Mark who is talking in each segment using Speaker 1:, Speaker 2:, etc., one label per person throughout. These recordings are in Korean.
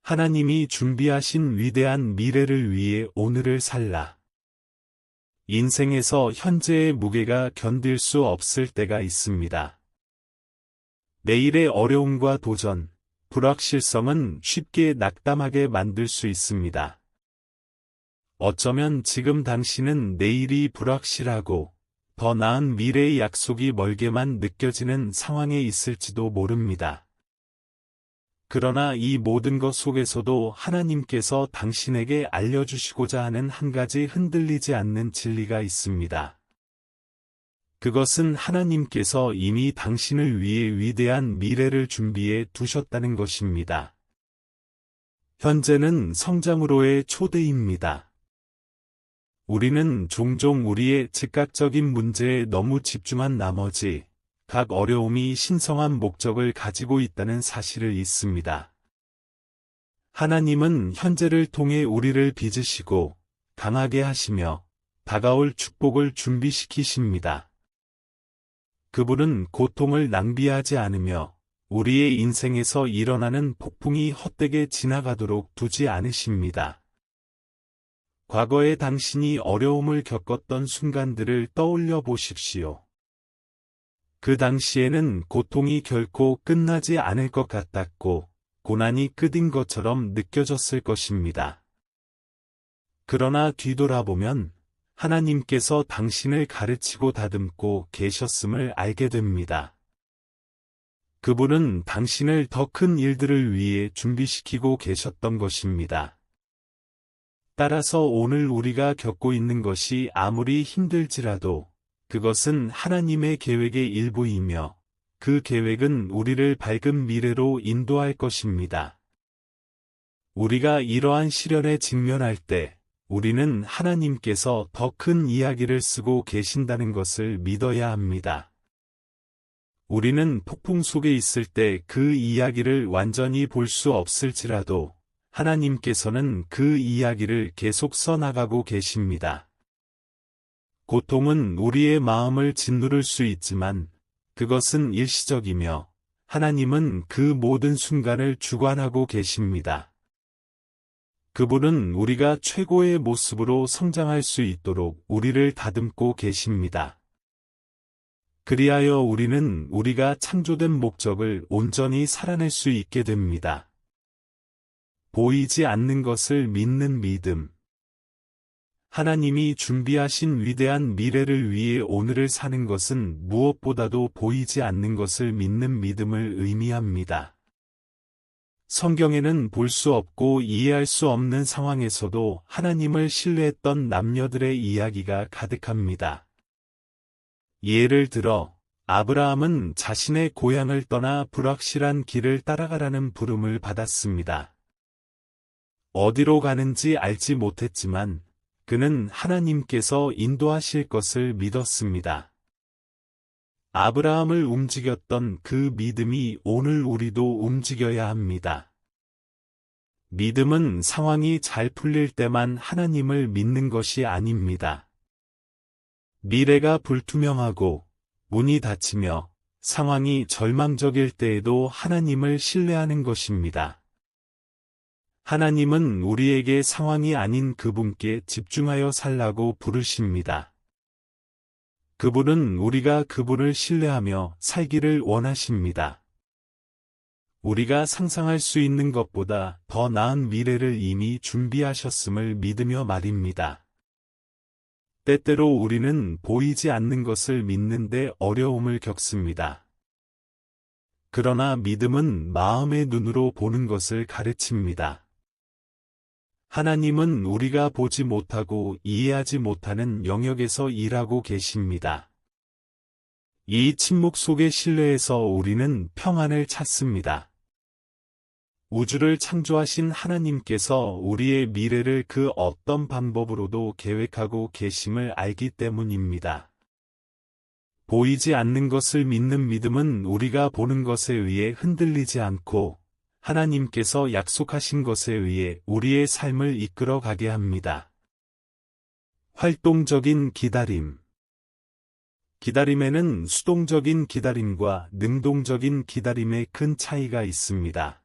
Speaker 1: 하나님이 준비하신 위대한 미래를 위해 오늘을 살라. 인생에서 현재의 무게가 견딜 수 없을 때가 있습니다. 내일의 어려움과 도전, 불확실성은 쉽게 낙담하게 만들 수 있습니다. 어쩌면 지금 당신은 내일이 불확실하고 더 나은 미래의 약속이 멀게만 느껴지는 상황에 있을지도 모릅니다. 그러나 이 모든 것 속에서도 하나님께서 당신에게 알려주시고자 하는 한 가지 흔들리지 않는 진리가 있습니다. 그것은 하나님께서 이미 당신을 위해 위대한 미래를 준비해 두셨다는 것입니다. 현재는 성장으로의 초대입니다. 우리는 종종 우리의 즉각적인 문제에 너무 집중한 나머지 각 어려움이 신성한 목적을 가지고 있다는 사실을 잊습니다. 하나님은 현재를 통해 우리를 빚으시고 강하게 하시며 다가올 축복을 준비시키십니다. 그분은 고통을 낭비하지 않으며 우리의 인생에서 일어나는 폭풍이 헛되게 지나가도록 두지 않으십니다. 과거에 당신이 어려움을 겪었던 순간들을 떠올려 보십시오. 그 당시에는 고통이 결코 끝나지 않을 것 같았고, 고난이 끝인 것처럼 느껴졌을 것입니다. 그러나 뒤돌아보면, 하나님께서 당신을 가르치고 다듬고 계셨음을 알게 됩니다. 그분은 당신을 더 큰 일들을 위해 준비시키고 계셨던 것입니다. 따라서 오늘 우리가 겪고 있는 것이 아무리 힘들지라도, 그것은 하나님의 계획의 일부이며 그 계획은 우리를 밝은 미래로 인도할 것입니다. 우리가 이러한 시련에 직면할 때 우리는 하나님께서 더 큰 이야기를 쓰고 계신다는 것을 믿어야 합니다. 우리는 폭풍 속에 있을 때 그 이야기를 완전히 볼 수 없을지라도 하나님께서는 그 이야기를 계속 써나가고 계십니다. 고통은 우리의 마음을 짓누를 수 있지만 그것은 일시적이며 하나님은 그 모든 순간을 주관하고 계십니다. 그분은 우리가 최고의 모습으로 성장할 수 있도록 우리를 다듬고 계십니다. 그리하여 우리는 우리가 창조된 목적을 온전히 살아낼 수 있게 됩니다. 보이지 않는 것을 믿는 믿음. 하나님이 준비하신 위대한 미래를 위해 오늘을 사는 것은 무엇보다도 보이지 않는 것을 믿는 믿음을 의미합니다. 성경에는 볼 수 없고 이해할 수 없는 상황에서도 하나님을 신뢰했던 남녀들의 이야기가 가득합니다. 예를 들어, 아브라함은 자신의 고향을 떠나 불확실한 길을 따라가라는 부름을 받았습니다. 어디로 가는지 알지 못했지만, 그는 하나님께서 인도하실 것을 믿었습니다. 아브라함을 움직였던 그 믿음이 오늘 우리도 움직여야 합니다. 믿음은 상황이 잘 풀릴 때만 하나님을 믿는 것이 아닙니다. 미래가 불투명하고 문이 닫히며 상황이 절망적일 때에도 하나님을 신뢰하는 것입니다. 하나님은 우리에게 상황이 아닌 그분께 집중하여 살라고 부르십니다. 그분은 우리가 그분을 신뢰하며 살기를 원하십니다. 우리가 상상할 수 있는 것보다 더 나은 미래를 이미 준비하셨음을 믿으며 말입니다. 때때로 우리는 보이지 않는 것을 믿는데 어려움을 겪습니다. 그러나 믿음은 마음의 눈으로 보는 것을 가르칩니다. 하나님은 우리가 보지 못하고 이해하지 못하는 영역에서 일하고 계십니다. 이 침묵 속의 신뢰에서 우리는 평안을 찾습니다. 우주를 창조하신 하나님께서 우리의 미래를 그 어떤 방법으로도 계획하고 계심을 알기 때문입니다. 보이지 않는 것을 믿는 믿음은 우리가 보는 것에 의해 흔들리지 않고 하나님께서 약속하신 것에 의해 우리의 삶을 이끌어 가게 합니다. 활동적인 기다림. 기다림에는 수동적인 기다림과 능동적인 기다림의 큰 차이가 있습니다.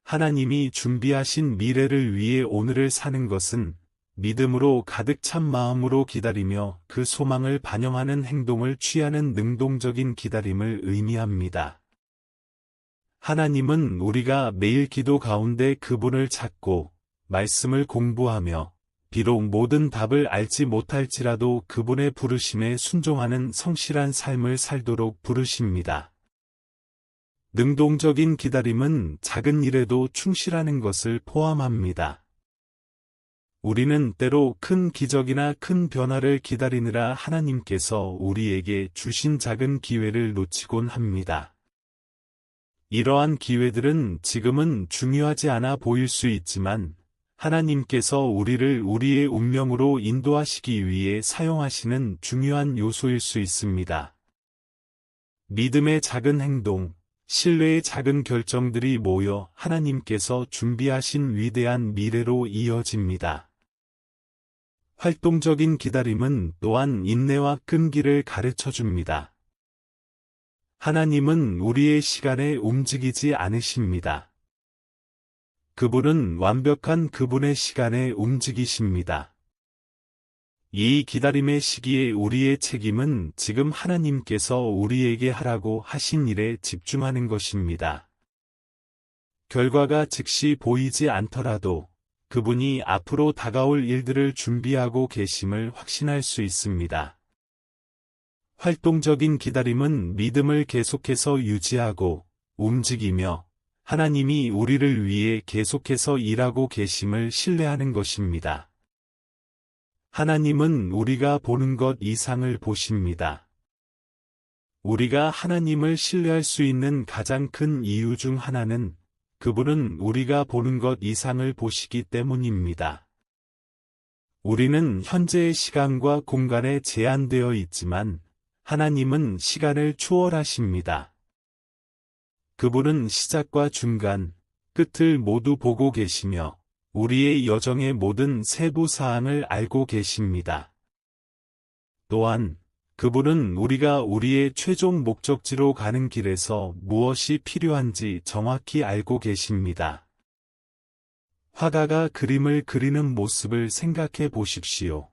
Speaker 1: 하나님이 준비하신 미래를 위해 오늘을 사는 것은 믿음으로 가득 찬 마음으로 기다리며 그 소망을 반영하는 행동을 취하는 능동적인 기다림을 의미합니다. 하나님은 우리가 매일 기도 가운데 그분을 찾고 말씀을 공부하며 비록 모든 답을 알지 못할지라도 그분의 부르심에 순종하는 성실한 삶을 살도록 부르십니다. 능동적인 기다림은 작은 일에도 충실하는 것을 포함합니다. 우리는 때로 큰 기적이나 큰 변화를 기다리느라 하나님께서 우리에게 주신 작은 기회를 놓치곤 합니다. 이러한 기회들은 지금은 중요하지 않아 보일 수 있지만 하나님께서 우리를 우리의 운명으로 인도하시기 위해 사용하시는 중요한 요소일 수 있습니다. 믿음의 작은 행동, 신뢰의 작은 결정들이 모여 하나님께서 준비하신 위대한 미래로 이어집니다. 활동적인 기다림은 또한 인내와 끈기를 가르쳐 줍니다. 하나님은 우리의 시간에 움직이지 않으십니다. 그분은 완벽한 그분의 시간에 움직이십니다. 이 기다림의 시기에 우리의 책임은 지금 하나님께서 우리에게 하라고 하신 일에 집중하는 것입니다. 결과가 즉시 보이지 않더라도 그분이 앞으로 다가올 일들을 준비하고 계심을 확신할 수 있습니다. 활동적인 기다림은 믿음을 계속해서 유지하고 움직이며 하나님이 우리를 위해 계속해서 일하고 계심을 신뢰하는 것입니다. 하나님은 우리가 보는 것 이상을 보십니다. 우리가 하나님을 신뢰할 수 있는 가장 큰 이유 중 하나는 그분은 우리가 보는 것 이상을 보시기 때문입니다. 우리는 현재의 시간과 공간에 제한되어 있지만 하나님은 시간을 초월하십니다. 그분은 시작과 중간, 끝을 모두 보고 계시며 우리의 여정의 모든 세부 사항을 알고 계십니다. 또한 그분은 우리가 우리의 최종 목적지로 가는 길에서 무엇이 필요한지 정확히 알고 계십니다. 화가가 그림을 그리는 모습을 생각해 보십시오.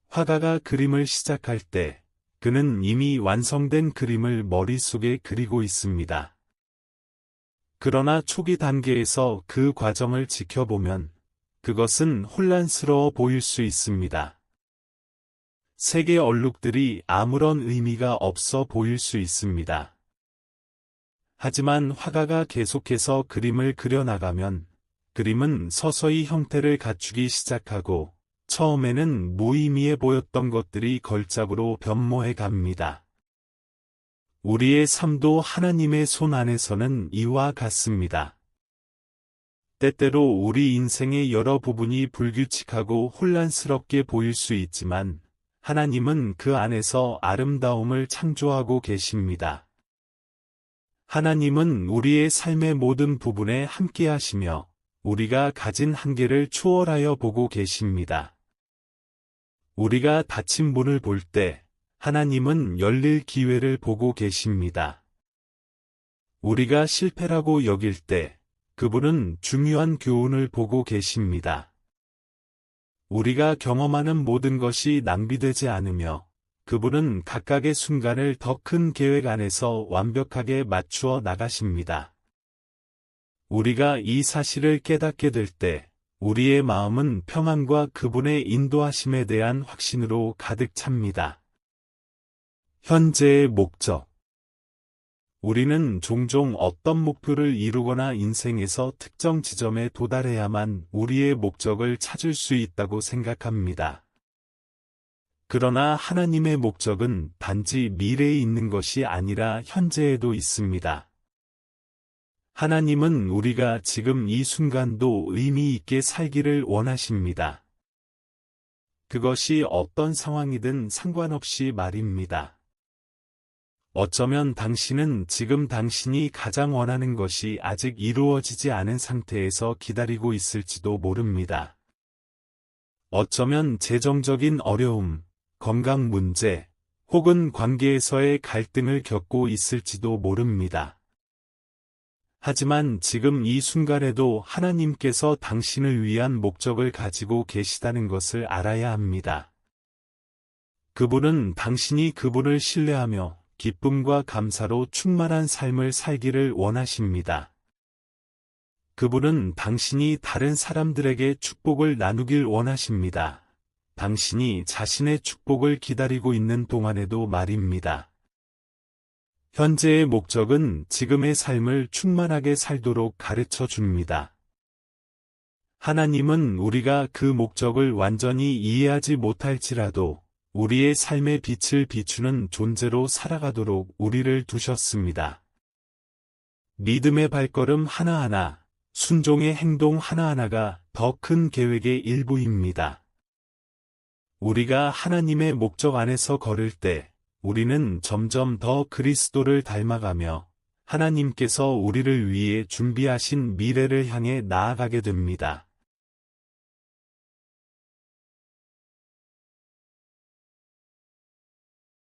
Speaker 1: 화가가 그림을 시작할 때 그는 이미 완성된 그림을 머릿속에 그리고 있습니다. 그러나 초기 단계에서 그 과정을 지켜보면 그것은 혼란스러워 보일 수 있습니다. 색의 얼룩들이 아무런 의미가 없어 보일 수 있습니다. 하지만 화가가 계속해서 그림을 그려나가면 그림은 서서히 형태를 갖추기 시작하고 처음에는 무의미해 보였던 것들이 걸작으로 변모해 갑니다. 우리의 삶도 하나님의 손 안에서는 이와 같습니다. 때때로 우리 인생의 여러 부분이 불규칙하고 혼란스럽게 보일 수 있지만 하나님은 그 안에서 아름다움을 창조하고 계십니다. 하나님은 우리의 삶의 모든 부분에 함께 하시며 우리가 가진 한계를 초월하여 보고 계십니다. 우리가 닫힌 문을 볼 때 하나님은 열릴 기회를 보고 계십니다. 우리가 실패라고 여길 때 그분은 중요한 교훈을 보고 계십니다. 우리가 경험하는 모든 것이 낭비되지 않으며 그분은 각각의 순간을 더 큰 계획 안에서 완벽하게 맞추어 나가십니다. 우리가 이 사실을 깨닫게 될 때 우리의 마음은 평안과 그분의 인도하심에 대한 확신으로 가득 찹니다. 현재의 목적. 우리는 종종 어떤 목표를 이루거나 인생에서 특정 지점에 도달해야만 우리의 목적을 찾을 수 있다고 생각합니다. 그러나 하나님의 목적은 단지 미래에 있는 것이 아니라 현재에도 있습니다. 하나님은 우리가 지금 이 순간도 의미 있게 살기를 원하십니다. 그것이 어떤 상황이든 상관없이 말입니다. 어쩌면 당신은 지금 당신이 가장 원하는 것이 아직 이루어지지 않은 상태에서 기다리고 있을지도 모릅니다. 어쩌면 재정적인 어려움, 건강 문제, 혹은 관계에서의 갈등을 겪고 있을지도 모릅니다. 하지만 지금 이 순간에도 하나님께서 당신을 위한 목적을 가지고 계시다는 것을 알아야 합니다. 그분은 당신이 그분을 신뢰하며 기쁨과 감사로 충만한 삶을 살기를 원하십니다. 그분은 당신이 다른 사람들에게 축복을 나누길 원하십니다. 당신이 자신의 축복을 기다리고 있는 동안에도 말입니다. 현재의 목적은 지금의 삶을 충만하게 살도록 가르쳐 줍니다. 하나님은 우리가 그 목적을 완전히 이해하지 못할지라도 우리의 삶의 빛을 비추는 존재로 살아가도록 우리를 두셨습니다. 믿음의 발걸음 하나하나, 순종의 행동 하나하나가 더 큰 계획의 일부입니다. 우리가 하나님의 목적 안에서 걸을 때 우리는 점점 더 그리스도를 닮아가며 하나님께서 우리를 위해 준비하신 미래를 향해 나아가게 됩니다.